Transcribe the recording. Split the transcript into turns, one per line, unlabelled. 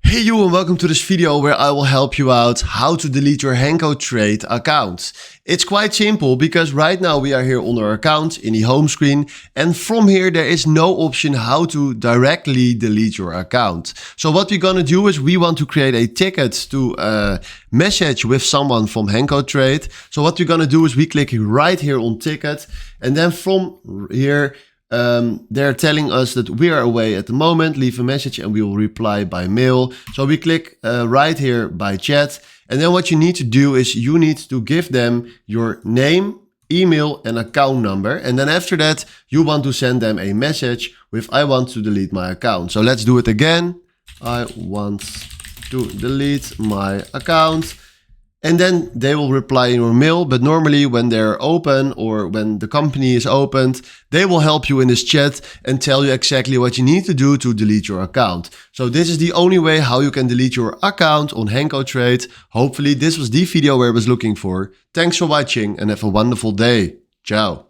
Hey you, and welcome to this video where I will help you out how to delete your HankoTrade account. It's quite simple because right now we are here on our account in the home screen, and from here there is no option how to directly delete your account. So what we're gonna do is we want to create a ticket to message with someone from HankoTrade. So what we're gonna do is we click right here on ticket, and then from here they're telling us that we are away at the moment, leave a message and we will reply by mail. So we click right here by chat, and then what you need to do is you need to give them your name, email and account number, and then after that you want to send them a message with I want to delete my account. So let's do it again. I want to delete my account. And then they will reply in your mail, but normally when they're open or when the company is opened, they will help you in this chat and tell you exactly what you need to do to delete your account. So this is the only way how you can delete your account on HankoTrade. Hopefully this was the video where I was looking for. Thanks for watching and have a wonderful day. Ciao.